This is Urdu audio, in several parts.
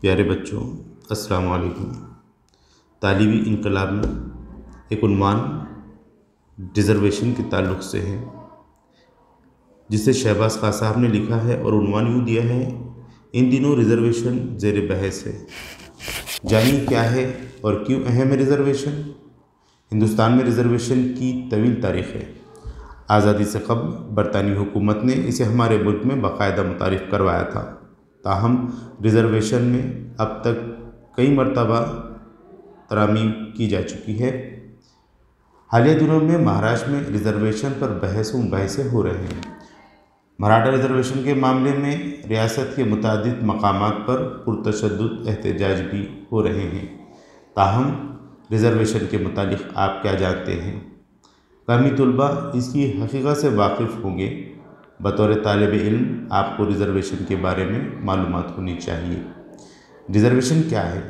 پیارے بچوں، السلام علیکم۔ تعلیمی انقلاب میں ایک عنوان ریزرویشن کے تعلق سے ہے، جسے شہباز خان صاحب نے لکھا ہے اور عنوان یوں دیا ہے: ان دنوں ریزرویشن زیر بحث ہے۔ جانیے کیا ہے اور کیوں اہم ہے ریزرویشن۔ ہندوستان میں ریزرویشن کی طویل تاریخ ہے۔ آزادی سے قبل برطانوی حکومت نے اسے ہمارے ملک میں باقاعدہ متعارف کروایا تھا، تاہم ریزرویشن میں اب تک کئی مرتبہ ترامیم کی جا چکی ہے۔ حالیہ دنوں میں مہاراشٹر میں ریزرویشن پر بحث و مباحثے ہو رہے ہیں۔ مراٹھا ریزرویشن کے معاملے میں ریاست کے متعدد مقامات پر پرتشدد احتجاج بھی ہو رہے ہیں۔ تاہم ریزرویشن کے متعلق آپ کیا جانتے ہیں؟ قومی طلباء اس کی حقیقت سے واقف ہوں گے۔ بطور طالب علم آپ کو ریزرویشن کے بارے میں معلومات ہونی چاہیے۔ ریزرویشن کیا ہے؟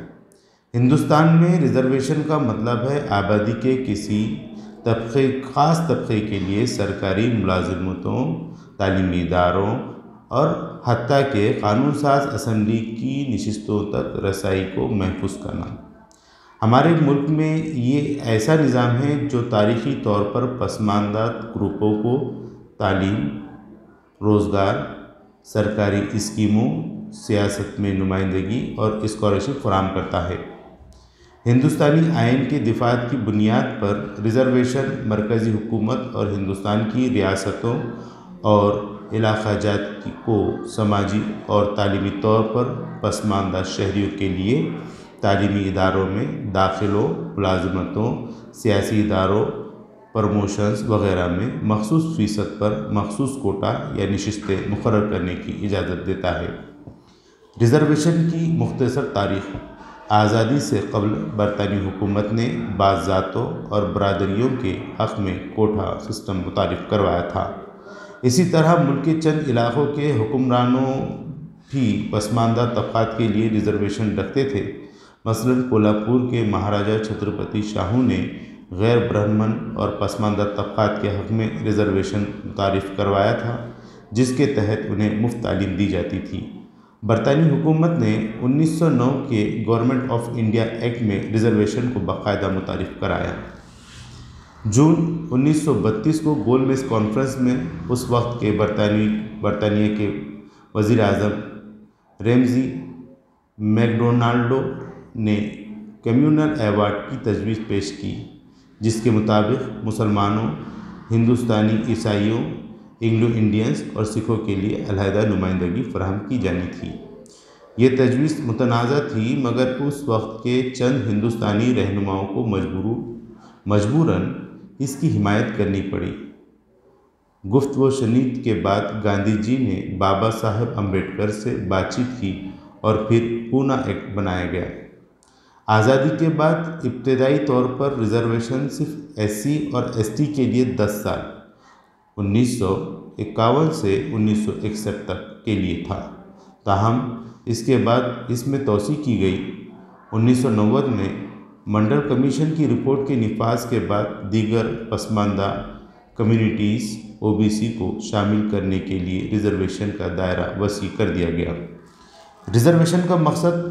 ہندوستان میں ریزرویشن کا مطلب ہے آبادی کے کسی خاص طبقے کے لیے سرکاری ملازمتوں، تعلیمی اداروں اور حتیٰ کہ قانون ساز اسمبلی کی نشستوں تک رسائی کو محفوظ کرنا۔ ہمارے ملک میں یہ ایسا نظام ہے جو تاریخی طور پر پسماندہ گروپوں کو تعلیم، روزگار، سرکاری اسکیموں، سیاست میں نمائندگی اور اسکالرشپ فراہم کرتا ہے۔ ہندوستانی آئین کے دفعات کی بنیاد پر ریزرویشن مرکزی حکومت اور ہندوستان کی ریاستوں اور علاقہ جات کو سماجی اور تعلیمی طور پر پسماندہ شہریوں کے لیے تعلیمی اداروں میں داخلوں، ملازمتوں، سیاسی اداروں، پروموشنز وغیرہ میں مخصوص فیصد پر مخصوص کوٹا یا نشستیں مقرر کرنے کی اجازت دیتا ہے۔ ریزرویشن کی مختصر تاریخ: آزادی سے قبل برطانوی حکومت نے بعض ذاتوں اور برادریوں کے حق میں کوٹا سسٹم متعارف کروایا تھا۔ اسی طرح ملک کے چند علاقوں کے حکمرانوں بھی پسماندہ طبقات کے لیے ریزرویشن رکھتے تھے۔ مثلاً کولہاپور کے مہاراجا چھترپتی شاہو نے غیر برہمن اور پسماندہ طبقات کے حق میں ریزرویشن متعارف کروایا تھا، جس کے تحت انہیں مفت تعلیم دی جاتی تھی۔ برطانوی حکومت نے 1909 کے گورنمنٹ آف انڈیا ایکٹ میں ریزرویشن کو باقاعدہ متعارف کرایا۔ جون 1932 کو گول میز کانفرنس میں اس وقت کے برطانیہ کے وزیر اعظم ریمزی میکڈونالڈو نے کمیونل ایوارڈ کی تجویز پیش کی، جس کے مطابق مسلمانوں، ہندوستانی عیسائیوں، انگلو انڈینز اور سکھوں کے لیے علیحدہ نمائندگی فراہم کی جانی تھی۔ یہ تجویز متنازع تھی، مگر اس وقت کے چند ہندوستانی رہنماؤں کو مجبوراً اس کی حمایت کرنی پڑی۔ گفت و شنید کے بعد گاندھی جی نے بابا صاحب امبیڈکر سے بات چیت کی اور پھر پونا ایکٹ بنایا گیا۔ آزادی کے بعد ابتدائی طور پر ریزرویشن صرف ایس سی اور ایس ٹی کے لیے 10 سال 1951 سے 1961 تک کے لیے تھا، تاہم اس کے بعد اس میں توسیع کی گئی۔ 1990 میں منڈل کمیشن کی رپورٹ کے نفاذ کے بعد دیگر پسماندہ کمیونٹیز OBC کو شامل کرنے کے لیے ریزرویشن کا دائرہ وسیع کر دیا گیا۔ ریزرویشن کا مقصد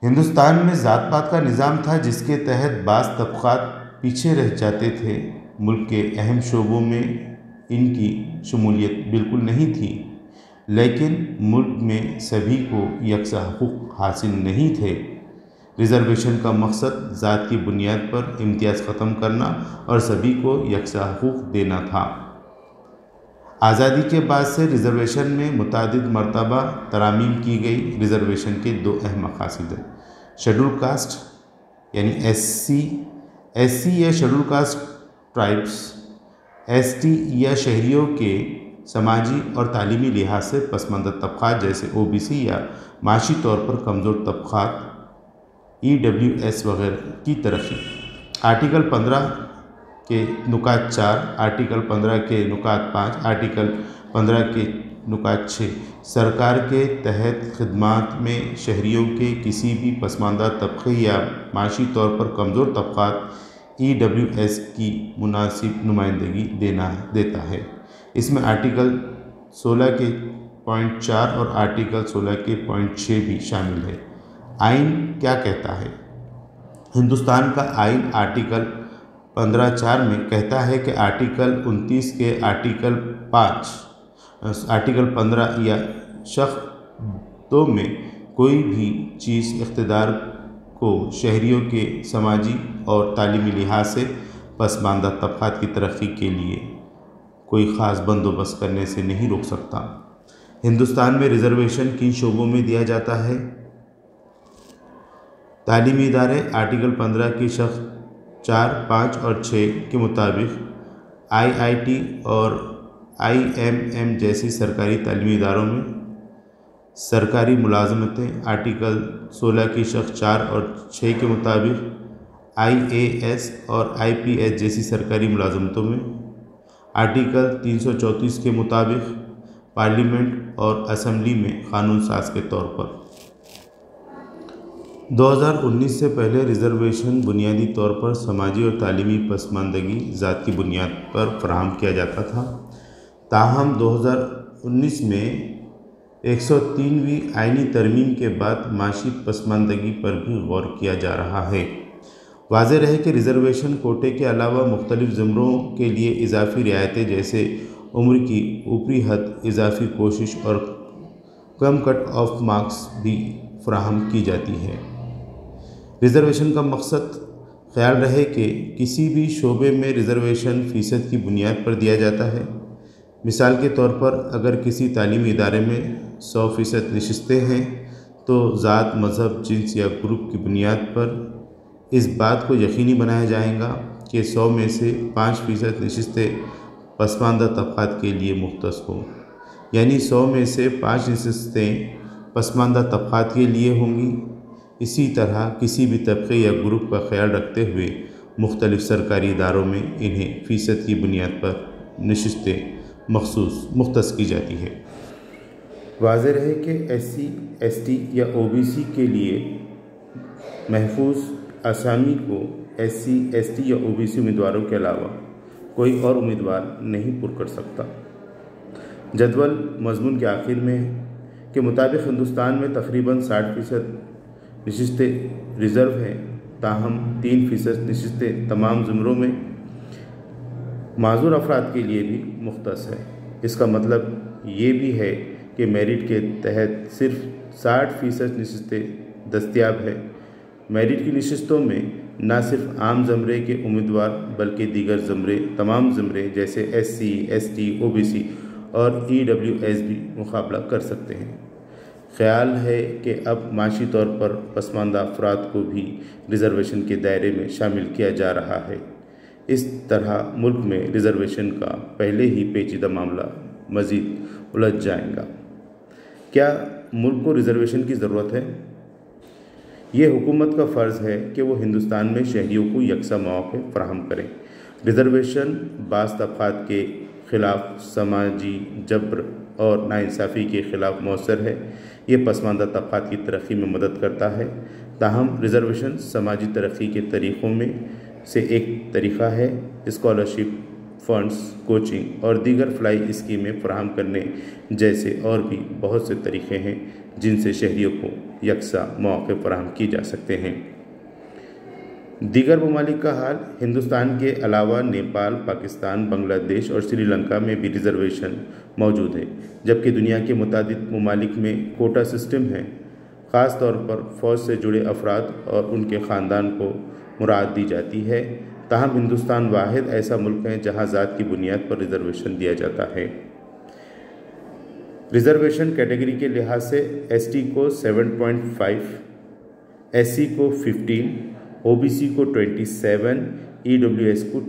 ہندوستان میں ذات پات کا نظام تھا، جس کے تحت بعض طبقات پیچھے رہ جاتے تھے۔ ملک کے اہم شعبوں میں ان کی شمولیت بالکل نہیں تھی، لیکن ملک میں سبھی کو یکساں حقوق حاصل نہیں تھے۔ ریزرویشن کا مقصد ذات کی بنیاد پر امتیاز ختم کرنا اور سبھی کو یکساں حقوق دینا تھا۔ آزادی کے بعد سے ریزرویشن میں متعدد مرتبہ ترامیم کی گئی۔ ریزرویشن کے 2 اہم مقاصد ہیں: شیڈول کاسٹ یعنی ایس سی یا schedule cost tribes, S T یا شہریوں کے سماجی اور تعلیمی لحاظ سے پسماندہ طبقات جیسے OBC یا معاشی طور پر کمزور طبقات EWS وغیرہ کی ترقی۔ آرٹیکل 15 کے نکات 4، آرٹیکل 15 کے نکات 5، آرٹیکل 15 کے نکات 6 سرکار کے تحت خدمات میں شہریوں کے کسی بھی پسماندہ طبقے یا معاشی طور پر کمزور طبقات EWS کی مناسب نمائندگی دیتا ہے۔ اس میں آرٹیکل 16 کے پوائنٹ 4 اور آرٹیکل 16 کے پوائنٹ 6 بھی شامل ہے۔ آئین کیا کہتا ہے؟ ہندوستان کا آئین آرٹیکل 15(4) میں کہتا ہے کہ آرٹیکل 29 کے آرٹیکل 15 یا شق 2 میں کوئی بھی چیز اقتدار کو شہریوں کے سماجی اور تعلیمی لحاظ سے پسماندہ طبقات کی ترقی کے لیے کوئی خاص بندوبست کرنے سے نہیں روک سکتا۔ ہندوستان میں ریزرویشن کن شعبوں میں دیا جاتا ہے؟ تعلیمی ادارے آرٹیکل 15 کی شق 4، 5 اور 6 کے مطابق IIT اور IMM جیسی سرکاری تعلیمی اداروں میں، سرکاری ملازمتیں آرٹیکل 16 کی شق 4 اور 6 کے مطابق IAS اور IPS جیسی سرکاری ملازمتوں میں، آرٹیکل 334 کے مطابق پارلیمنٹ اور اسمبلی میں قانون ساز کے طور پر۔ 2019 سے پہلے ریزرویشن بنیادی طور پر سماجی اور تعلیمی پسماندگی ذات کی بنیاد پر فراہم کیا جاتا تھا، تاہم 2019 میں 103ویں آئینی ترمیم کے بعد معاشی پسماندگی پر بھی غور کیا جا رہا ہے۔ واضح رہے کہ ریزرویشن کوٹے کے علاوہ مختلف زمروں کے لیے اضافی رعایتیں جیسے عمر کی اوپری حد، اضافی کوشش اور کم کٹ آف مارکس بھی فراہم کی جاتی ہے۔ ریزرویشن کا مقصد خیال رہے کہ کسی بھی شعبے میں ریزرویشن فیصد کی بنیاد پر دیا جاتا ہے۔ مثال کے طور پر اگر کسی تعلیمی ادارے میں 100% نشستیں ہیں تو ذات، مذہب، جنس یا گروپ کی بنیاد پر اس بات کو یقینی بنایا جائے گا کہ 100 میں سے 5% نشستیں پسماندہ طبقات کے لیے مختص ہوں، یعنی 100 میں سے 5 نشستیں پسماندہ طبقات کے لیے ہوں گی۔ اسی طرح کسی بھی طبقے یا گروپ کا خیال رکھتے ہوئے مختلف سرکاری اداروں میں انہیں فیصد کی بنیاد پر نشستیں مختص کی جاتی ہے۔ واضح رہے کہ SC، ST یا OBC کے لیے محفوظ اسامی کو SC، ST یا OBC امیدواروں کے علاوہ کوئی اور امیدوار نہیں پر کر سکتا۔ جدول مضمون کے آخر میں کے مطابق ہندوستان میں تقریباً 60% نشستیں ریزرو ہیں، تاہم 3% نشستیں تمام زمروں میں معذور افراد کے لیے بھی مختص ہے۔ اس کا مطلب یہ بھی ہے کہ میرٹ کے تحت صرف 60% نشستیں دستیاب ہیں۔ میرٹ کی نشستوں میں نہ صرف عام زمرے کے امیدوار بلکہ دیگر زمرے، تمام زمرے جیسے SC، ST، OBC اور EWS بھی مقابلہ کر سکتے ہیں۔ خیال ہے کہ اب معاشی طور پر پسماندہ افراد کو بھی ریزرویشن کے دائرے میں شامل کیا جا رہا ہے۔ اس طرح ملک میں ریزرویشن کا پہلے ہی پیچیدہ معاملہ مزید الجھ جائے گا۔ کیا ملک کو ریزرویشن کی ضرورت ہے؟ یہ حکومت کا فرض ہے کہ وہ ہندوستان میں شہریوں کو یکساں مواقع فراہم کرے۔ ریزرویشن بعض طبقات کے خلاف سماجی جبر اور ناانصافی کے خلاف مؤثر ہے۔ یہ پسماندہ طبقات کی ترقی میں مدد کرتا ہے۔ تاہم ریزرویشن سماجی ترقی کے طریقوں میں سے ایک طریقہ ہے۔ اسکالرشپ، فنڈز، کوچنگ اور دیگر فلاحی اسکیمیں فراہم کرنے جیسے اور بھی بہت سے طریقے ہیں جن سے شہریوں کو یکساں مواقع فراہم کی جا سکتے ہیں۔ دیگر ممالک کا حال: ہندوستان کے علاوہ نیپال، پاکستان، بنگلہ دیش اور سری لنکا میں بھی ریزرویشن موجود ہے، جبکہ دنیا کے متعدد ممالک میں کوٹا سسٹم ہے۔ خاص طور پر فوج سے جڑے افراد اور ان کے خاندان کو مراعات دی جاتی ہے۔ تاہم ہندوستان واحد ایسا ملک ہے جہاں ذات کی بنیاد پر ریزرویشن دیا جاتا ہے۔ ریزرویشن کیٹیگری کے لحاظ سے ST کو 7.5، SC کو 15، OBC کو 27، EWS کو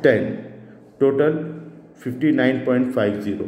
10، ٹوٹل 59.50۔